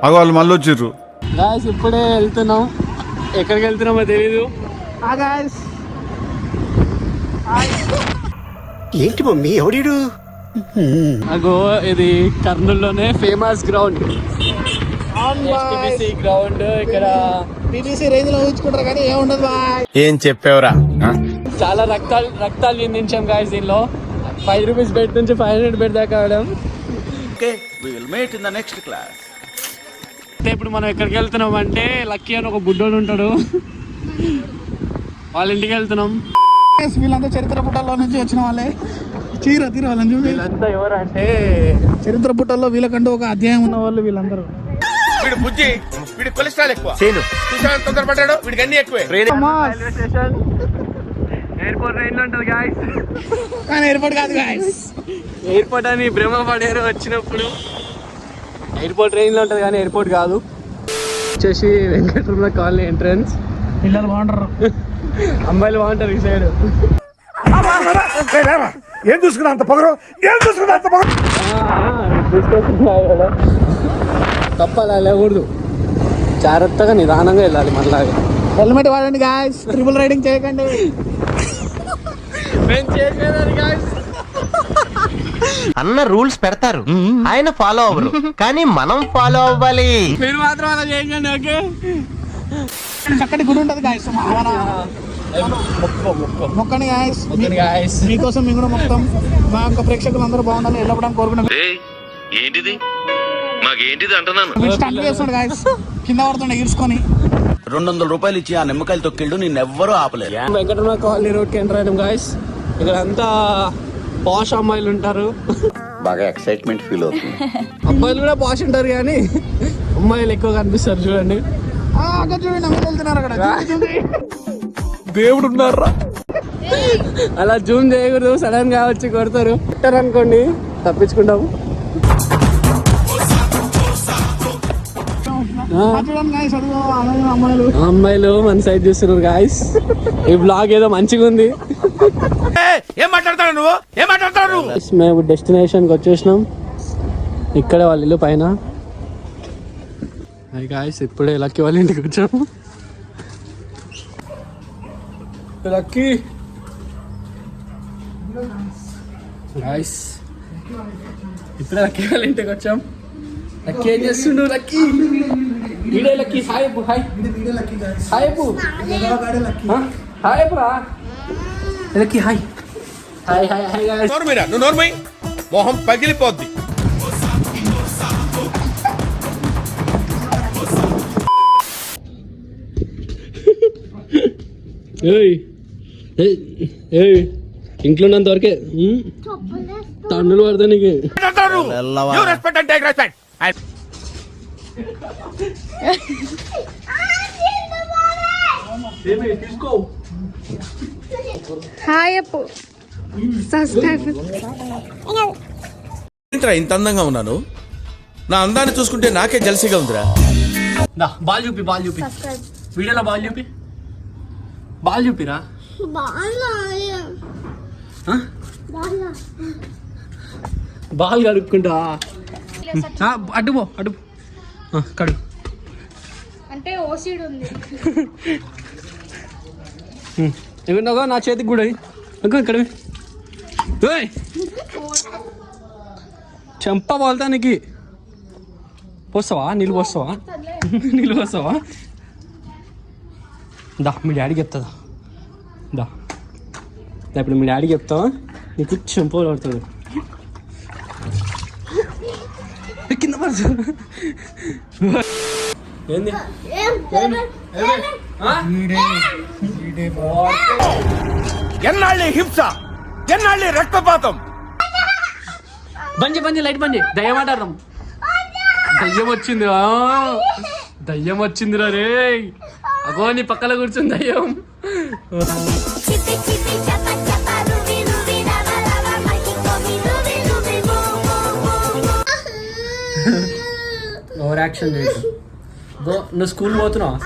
అగో వాళ్ళు మళ్ళీ వచ్చిర్రు. గాయస్ ఇప్పుడే వెళ్తున్నాం, ఎక్కడికి వెళ్తున్నామో తెలీదు. ఏంటి మమ్మీ ఎవడీడు? అగో ఇది కర్నూలులోనే ఫేమస్ గ్రౌండ్, గ్రౌండ్. ఇక్కడ బీబీసీ రేంజ్ లో ఊహించుకుంటారు కానీ ఏముండదు బాయ్. ఏం చెప్పావురా? చాలా రక్తాలు చిందించాం గాయస్ దీనిలో. 5 రూపీస్ బెడ్ నుంచి 500 బెడ్ దాకా ఆడాం. ఇప్పుడు మనం ఎక్కడికి వెళ్తున్నాం అంటే లక్కీ అని ఒక బుడ్డోడు ఉంటాడు, వాళ్ళ ఇంటికి వెళ్తున్నాం. వీళ్ళంతా చరిత్ర పుటల్లో నుంచి వచ్చిన వాళ్ళే. తీరు వాళ్ళని చూసి వీళ్ళంతా ఎవరు అంటే చరిత్ర పుటల్లో వీళ్ళకంటూ ఒక అధ్యాయం ఉన్న వాళ్ళు వీళ్ళందరూ. వీడు బుజ్జి, వీడి కొలెస్ట్రాల్ ఎక్కువ, తొందరపడ్డాడు, వీడికి అన్ని ఎక్కువే. రైల్వే స్టేషన్ ఎయిర్పోర్ట్ రైల్లో ఉంటుంది గాయస్, కానీ ఎయిర్పోర్ట్ కాదు గాయస్. ఎయిర్పోర్ట్ అని భ్రమ పడారు వచ్చినప్పుడు. ఎయిర్పోర్ట్ ట్రైన్లో ఉంటుంది కానీ ఎయిర్పోర్ట్ కాదు. వచ్చేసి వెంకటరమణ కాలనీ ఎంట్రన్స్. పిల్లలు బాగుంటారు, అమ్మాయిలు బాగుంటారు ఈ సైడ్. ఏం చూసుకున్నా అంత పొగరు, ఏం చూసుకున్నా అంత పొగరు. తప్పాలి వెళ్ళకూడదు, జాగ్రత్తగా నిదానంగా వెళ్ళాలి. మనలాగా హెల్మెట్ వాడండి గాయస్, ట్రిపుల్ రైడింగ్ చేయకండి. అన్న రూల్స్ పెడతారు, ఆయన ఫాలో అవ్వరు, కానీ మనం ఫాలో అవ్వాలి. మీరు మాత్రం అలా చేయకండి. ఓకే, చక్కటి గుడి ఉంటుంది గాయస్. మొక్కండి గాయస్, మీకోసం మేము కూడా మొత్తం. మా యొక్క ప్రేక్షకులు అందరూ బాగుండాలి, వెళ్ళడం కోరుకుంటాం. ఏంటిది మాకేంటిది అంటున్నాను. స్టార్ట్ చేస్తున్నాడు గాయస్, కింద పడుతుండే ఈడ్చుకొని. 200 రూపాయలు ఇచ్చి ఆ నిమ్మకాయలు తొక్కిళ్ళు నిన్నెవ్వరూ ఆపలేరు. వెంకటరమణ కాలనీ రోడ్కి ఎంటర్ అయ్యాం గాయస్. ఇక్కడ అంతా పాష్ అమ్మాయిలు ఉంటారు, బాగా ఎక్సైట్మెంట్ ఫీల్ అవుతుంది. అబ్బాయిలు కూడా పాష్ ఉంటారు కానీ అమ్మాయిలు ఎక్కువ కనిపిస్తారు. చూడండి అక్కడ చూడండి, అమ్మాయిలు వెళ్తున్నారు అక్కడ. దేవుడు ఉన్నారా? అలా జూమ్ చేయకూడదు, సడన్ గా వచ్చి కొడతారు. అనుకోండి తప్పించుకుంటాము. అమ్మాయిలు మన సైడ్ చూస్తున్నారు గాయస్. ఈ బ్లాగ్ ఏదో మంచిగా ఉంది. ఏం మాట్లాడతాడు నువ్వు, ఏం మాట్లాడతాడు నువ్వు? మేము డెస్టినేషన్ కి వచ్చేసినాం, ఇక్కడే వాళ్ళ ఇల్లు పైన. గాయస్ ఇప్పుడే లక్కీ వాళ్ళ ఇంటికి వచ్చాము. లక్కీ గాయస్ ఇప్పుడే లక్కీ వాళ్ళ ఇంటికి వచ్చాం. లక్కీ ఏం చేస్తుండు? లక్కీ వీడే Lucky. Hi Appu, hi hi Appu, hi అప్పురా Lucky. Hi hi hi hi guys. నోర్మీరా, నువ్వు నోర్మై, మొహం పగిలిపోద్ది. ఇంట్లో ఉన్నంత వరకే తన్నులు పడతా నీకు. హాయ్ అప్పు, సబ్స్క్రైబ్. ఇంత అందంగా ఉన్నాను, నా అందాన్ని చూసుకుంటే నాకే జలసిగా ఉందిరా. బాల్ చూపి, బాల్ చూపి, వీడియోలో బాల్ చూపి, బాల్ చూపిరా. బాల్ కడుక్కుంటా. అడ్డు పో, అడ్డు కడు. అంటే ఓసిడ్ ఉంది. ఏమన్నాగా నా చేతికి కూడా ఇక్కడ చెంప పోల్తానికి పోస్తావా? నీళ్ళు పోస్తావా? నీళ్ళు పోస్తావా? దా మీ డాడీకి చెప్తుందా? దా ఇప్పుడు మీ డాడీకి చెప్తావా? నీకు చెంప పడుతుంది, కింద పడుతుంది. ఏంది ఎన్నాళ్ళి హింస, ఎన్నాళ్ళి రక్తపాతం. బంజి లైట్ బంజి. దయ్యం ఆడారు, దయ్యం వచ్చింది, దయ్యం వచ్చిందిరా రే. అగో నీ పక్కన కూర్చుంది దయ్యం. Over action. నువ్వు స్కూల్ పోతున్నావా?